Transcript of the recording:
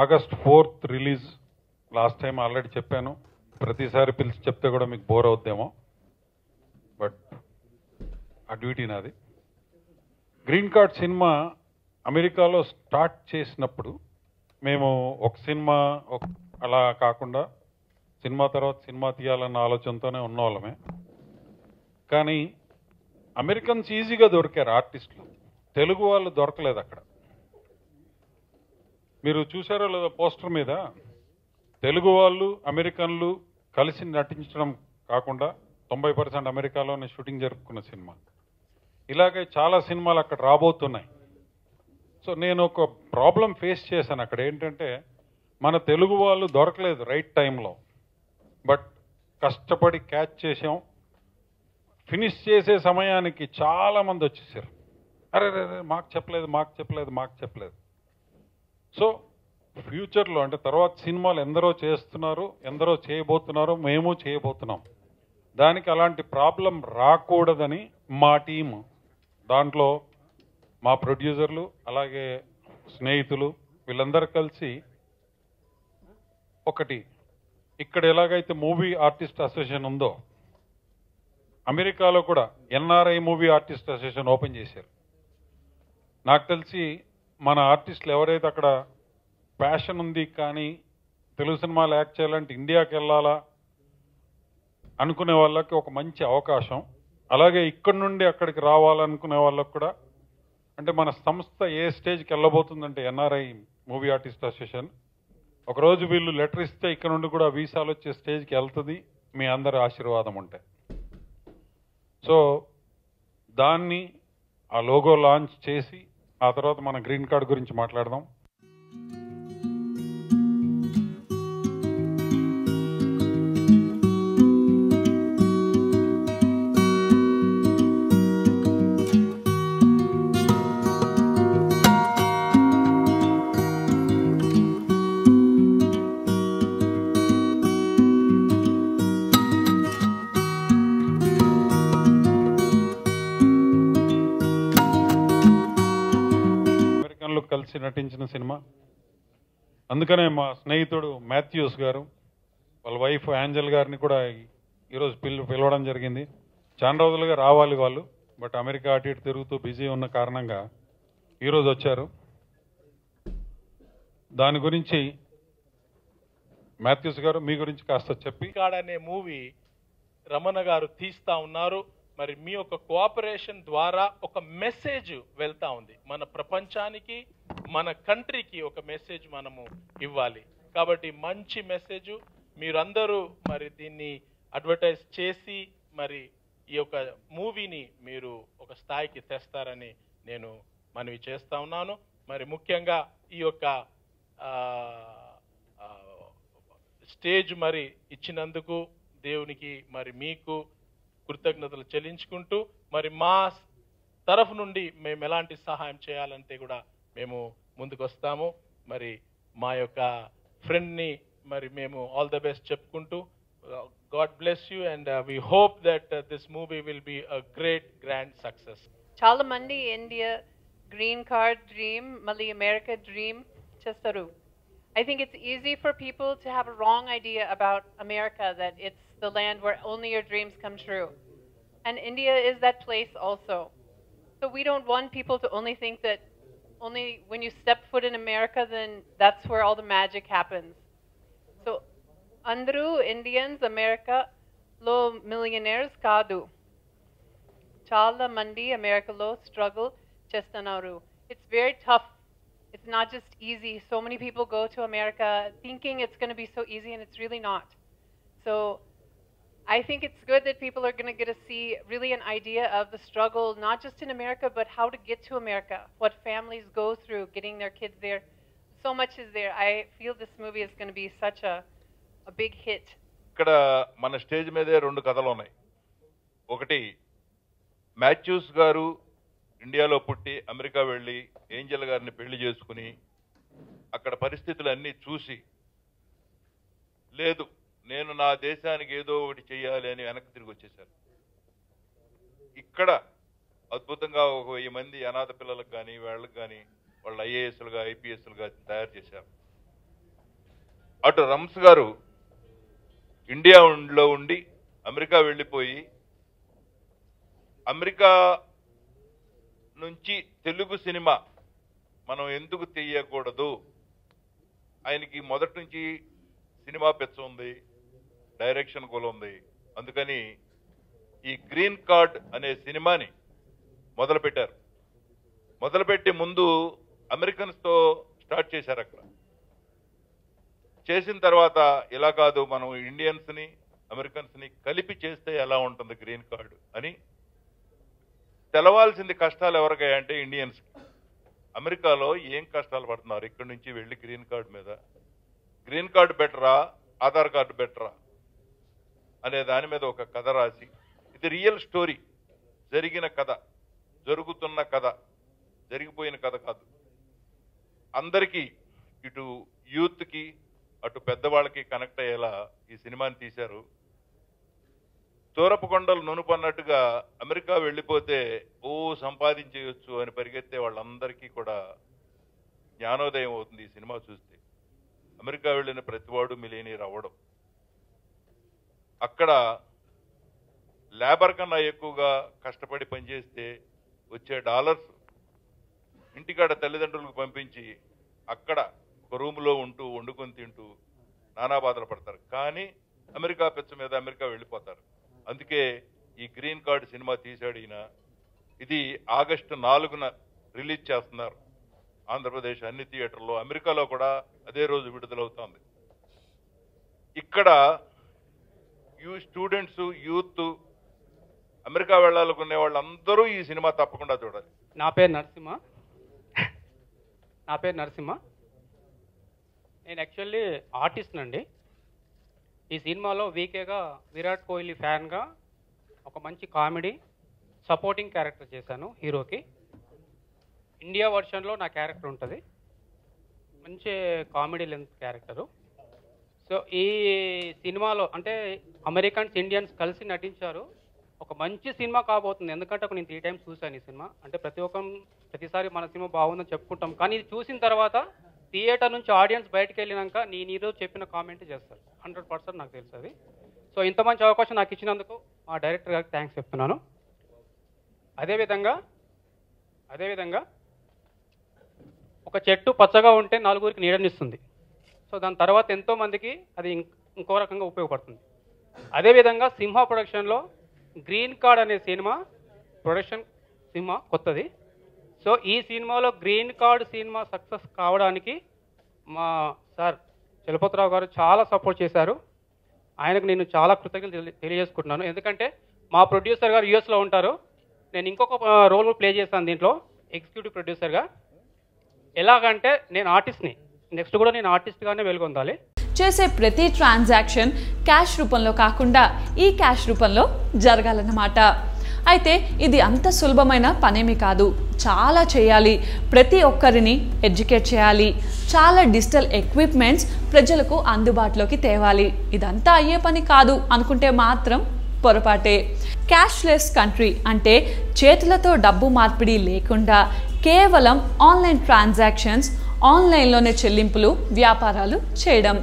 August 4th release. Last time already చెప్పాను, ప్రతిసారి పిలిచి చెప్తే కూడా మీకు బోర్ అవుద్దేమో, బట్ ఆ డ్యూటీ నాది. గ్రీన్ కార్డ్ సినిమా అమెరికాలో స్టార్ట్ చేసినప్పుడు మేము ఒక సినిమా అలా కాకుండా సినిమా తర్వాత సినిమా తీయాలన్న ఆలోచనతోనే ఉన్నవాళ్ళమే. కానీ అమెరికన్స్ ఈజీగా దొరికారు ఆర్టిస్టులు, తెలుగు వాళ్ళు దొరకలేదు అక్కడ. మీరు చూసారో లేదో పోస్టర్ మీద తెలుగు వాళ్ళు అమెరికన్లు కలిసి నటించడం కాకుండా 90% అమెరికాలోనే షూటింగ్ జరుపుకున్న సినిమా. ఇలాగే చాలా సినిమాలు అక్కడ రాబోతున్నాయి. సో నేను ఒక ప్రాబ్లం ఫేస్ చేశాను అక్కడ. ఏంటంటే మన తెలుగు వాళ్ళు దొరకలేదు రైట్ టైంలో, బట్ కష్టపడి క్యాచ్ చేసాం. ఫినిష్ చేసే సమయానికి చాలామంది వచ్చేసారు, అరే రే మాకు చెప్పలేదు. సో ఫ్యూచర్లో అంటే తర్వాత సినిమాలు ఎందరో చేస్తున్నారు, ఎందరో చేయబోతున్నారు, మేము చేయబోతున్నాం. దానికి అలాంటి ప్రాబ్లం రాకూడదని మా టీం, దాంట్లో మా ప్రొడ్యూసర్లు అలాగే స్నేహితులు వీళ్ళందరూ కలిసి ఒకటి, ఇక్కడ ఎలాగైతే మూవీ ఆర్టిస్ట్ అసోసియేషన్ ఉందో అమెరికాలో కూడా NRI movie artist association open చేశారు. నాకు తెలిసి మన ఆర్టిస్టులు ఎవరైతే అక్కడ ప్యాషన్ ఉంది కానీ తెలుగు సినిమాలు యాక్ట్ చేయాలంటే ఇండియాకి వెళ్ళాలా అనుకునే వాళ్ళకి ఒక మంచి అవకాశం. అలాగే ఇక్కడి నుండి అక్కడికి రావాలనుకునే వాళ్ళకు కూడా, అంటే మన సంస్థ ఏ స్టేజ్కి వెళ్ళబోతుందంటే ఎన్ఆర్ఐ మూవీ ఆర్టిస్ట్ అసోసియేషన్ ఒకరోజు వీళ్ళు లెటర్ ఇస్తే ఇక్కడ నుండి కూడా వీసాలు వచ్చే స్టేజ్కి వెళ్తుంది, మీ అందరి ఆశీర్వాదం ఉంటే. సో దాన్ని ఆ లోగో లాంచ్ చేసి ఆ తర్వాత మన గ్రీన్ కార్డ్ గురించి మాట్లాడదాం. కలిసి నటించిన సినిమా. అందుకనే మా స్నేహితుడు మాథ్యూస్ గారు వాళ్ళ వైఫ్ యాంజల్ గారిని కూడా ఈరోజు పిలవడం జరిగింది. చాలా రోజులుగా రావాలి వాళ్ళు, బట్ అమెరికా అటు ఇటు తిరుగుతూ బిజీ ఉన్న కారణంగా ఈరోజు వచ్చారు. దాని గురించి మాథ్యూస్ గారు మీ గురించి కాస్త చెప్పి. కార్డ్ అనే మూవీ రమణ గారు తీస్తా ఉన్నారు. మరి మీ యొక్క కోఆపరేషన్ ద్వారా ఒక మెసేజ్ వెళ్తా ఉంది, మన ప్రపంచానికి మన కంట్రీకి ఒక మెసేజ్ మనము ఇవ్వాలి. కాబట్టి మంచి మెసేజ్ మీరందరూ మరి దీన్ని అడ్వర్టైజ్ చేసి మరి ఈ యొక్క మూవీని మీరు ఒక స్థాయికి తెస్తారని నేను మనవి చేస్తా ఉన్నాను. మరి ముఖ్యంగా ఈ యొక్క స్టేజ్ మరి ఇచ్చినందుకు దేవునికి మరి మీకు కృతజ్ఞతలు చెల్లించుకుంటూ, మరి మా తరఫు నుండి మేము ఎలాంటి సహాయం చేయాలంటే కూడా మేము ముందుకు వస్తాము. మరి మా యొక్క ఫ్రెండ్ని మరి మేము ఆల్ ద బెస్ట్ చెప్పుకుంటూ, God bless you and we hope that this movie will be a great grand success. చాలా మంది ఇండియా గ్రీన్ కార్డ్ డ్రీమ్ మళ్ళీ అమెరికా డ్రీమ్ చేస్తారు. I think it's easy for people to have a wrong idea about America, that it's the land where only your dreams come true. And India is that place also. So we don't want people to only think that only when you step foot in America, then that's where all the magic happens. So, Andru Indians, America lo millionaires kadu. Chala mandi America lo struggle chestanaru. It's very tough. It's not just easy. So many people go to America thinking it's going to be so easy, and it's really not. So I think it's good that people are going to get to see really an idea of the struggle, not just in America, but how to get to America, what families go through getting their kids there. So much is there. I feel this movie is going to be such a big hit. ఇక్కడ మన stage మీదే రెండు కథలు ఉన్నాయి. ఒకటి, Mathews గారు ఇండియాలో పుట్టి అమెరికా వెళ్ళి ఏంజల్ గారిని పెళ్లి చేసుకుని అక్కడ పరిస్థితులన్నీ చూసి, లేదు నేను నా దేశానికి ఏదో ఒకటి చెయ్యాలి అని వెనక్కి తిరిగి వచ్చేసారు. ఇక్కడ అద్భుతంగా 1000 మంది అనాథ పిల్లలకు కానీ వాళ్ళకి కానీ వాళ్ళు ఐఏఎస్లుగా ఐపీఎస్లుగా తయారు చేశారు. అటు రమ్స్ గారు ఇండియాలో ఉండి అమెరికా వెళ్ళిపోయి అమెరికా నుంచి తెలుగు సినిమా మనం ఎందుకు తీయకూడదు, ఆయనకి మొదటి నుంచి సినిమా పిచ్చ ఉంది, డైరెక్షన్ కూడా ఉంది, అందుకని ఈ గ్రీన్ కార్డ్ అనే సినిమాని మొదలుపెట్టారు. మొదలుపెట్టి ముందు అమెరికన్స్తో స్టార్ట్ చేశారు. అక్కడ చేసిన తర్వాత ఇలా కాదు, మనం ఇండియన్స్ని అమెరికన్స్ని కలిపి చేస్తే ఎలా ఉంటుంది గ్రీన్ కార్డు అని. తెలవాల్సింది కష్టాలు ఎవరికాయంటే ఇండియన్స్కి. అమెరికాలో ఏం కష్టాలు పడుతున్నారు, ఇక్కడి నుంచి వెళ్ళి గ్రీన్ కార్డు మీద. గ్రీన్ కార్డు బెటరా, ఆధార్ కార్డు బెటరా అనే దాని మీద ఒక కథ రాసి, ఇది రియల్ స్టోరీ, జరిగిన కథ, జరుగుతున్న కథ, జరిగిపోయిన కథ కాదు. అందరికీ, ఇటు యూత్కి అటు పెద్దవాళ్ళకి కనెక్ట్ అయ్యేలా ఈ సినిమాని తీశారు. తూరపు కొండలు నునుపన్నట్టుగా అమెరికా వెళ్ళిపోతే సంపాదించవచ్చు అని పరిగెత్తే వాళ్ళందరికీ కూడా జ్ఞానోదయం అవుతుంది ఈ సినిమా చూస్తే. అమెరికా వెళ్ళిన ప్రతివాడు మిలియనీర్ అవ్వడం, అక్కడ లేబర్ కన్నా ఎక్కువగా కష్టపడి పనిచేస్తే వచ్చే డాలర్స్ ఇంటికాడ తల్లిదండ్రులకు పంపించి అక్కడ ఒక రూమ్లో ఉంటూ వండుకొని తింటూ నానా బాధలు పడతారు. కానీ అమెరికా పిచ్చ మీద అమెరికా వెళ్ళిపోతారు. అందుకే ఈ గ్రీన్ కార్డ్ సినిమా తీశాడు ఈయన. ఇది ఆగస్టు 4న రిలీజ్ చేస్తున్నారు ఆంధ్రప్రదేశ్ అన్ని థియేటర్లో. అమెరికాలో కూడా అదే రోజు విడుదలవుతోంది. ఇక్కడ స్టూడెంట్స్, యూత్, అమెరికా వెళ్ళాలనుకునే వాళ్ళందరూ ఈ సినిమా తప్పకుండా చూడాలి. నా పేరు నరసింహ. నేను యాక్చువల్లీ ఆర్టిస్ట్ అండి. ఈ సినిమాలో వీకేగా విరాట్ కోహ్లీ ఫ్యాన్గా ఒక మంచి కామెడీ సపోర్టింగ్ క్యారెక్టర్ చేశాను హీరోకి. ఇండియా వర్షన్లో నా క్యారెక్టర్ ఉంటుంది, మంచి కామెడీ లెంత్ క్యారెక్టరు. సో ఈ సినిమాలో అంటే అమెరికన్స్, ఇండియన్స్ కలిసి నటించారు. ఒక మంచి సినిమా కాబోతుంది. ఎందుకంటే ఒక నేను 3 times చూశాను ఈ సినిమా. అంటే ప్రతిసారి మన సినిమా బాగుందని చెప్పుకుంటాం, కానీ ఇది చూసిన తర్వాత థియేటర్ నుంచి ఆడియన్స్ బయటకు వెళ్ళినాక నేను ఈరోజు చెప్పిన కామెంట్ చేస్తారు. 100% నాకు తెలుసు అది. సో ఇంత మంచి అవకాశం నాకు ఇచ్చినందుకు మా డైరెక్టర్ గారికి థ్యాంక్స్ చెప్తున్నాను. అదేవిధంగా ఒక చెట్టు పచ్చగా ఉంటే 4గురికి నీడనిస్తుంది. సో దాని తర్వాత ఎంతోమందికి అది ఇంకో రకంగా ఉపయోగపడుతుంది. అదేవిధంగా సింహ ప్రొడక్షన్లో గ్రీన్ కార్డ్ అనే సినిమా కొత్తది. సో ఈ సినిమాలో గ్రీన్ కార్డ్ సినిమా సక్సెస్ కావడానికి మా సార్ చలపతిరావు గారు చాలా సపోర్ట్ చేశారు. ఆయనకు నేను చాలా కృతజ్ఞతలు తెలియజేసుకుంటున్నాను. ఎందుకంటే మా ప్రొడ్యూసర్ గారు యూఎస్లో ఉంటారు. నేను ఇంకొక రోల్ ప్లే చేశాను దీంట్లో, ఎగ్జిక్యూటివ్ ప్రొడ్యూసర్గా. ఎలాగంటే నేను ఆర్టిస్ట్ని, నెక్స్ట్ కూడా నేను ఆర్టిస్ట్గానే వెలుగొందాలి. చేసే ప్రతి ట్రాన్సాక్షన్ క్యాష్ రూపంలో కాకుండా ఈ క్యాష్ రూపంలో జరగాలన్నమాట. అయితే ఇది అంత సులభమైన పనేమీ కాదు, చాలా చేయాలి. ప్రతి ఒక్కరిని ఎడ్యుకేట్ చేయాలి, చాలా డిజిటల్ ఎక్విప్మెంట్స్ ప్రజలకు అందుబాటులోకి తేవాలి. ఇదంతా అయ్యే పని కాదు అనుకుంటే మాత్రం పొరపాటే. క్యాష్లెస్ కంట్రీ అంటే చేతులతో డబ్బు మార్పిడి లేకుండా కేవలం ఆన్లైన్ ట్రాన్సాక్షన్స్, ఆన్లైన్లోనే చెల్లింపులు, వ్యాపారాలు చేయడం.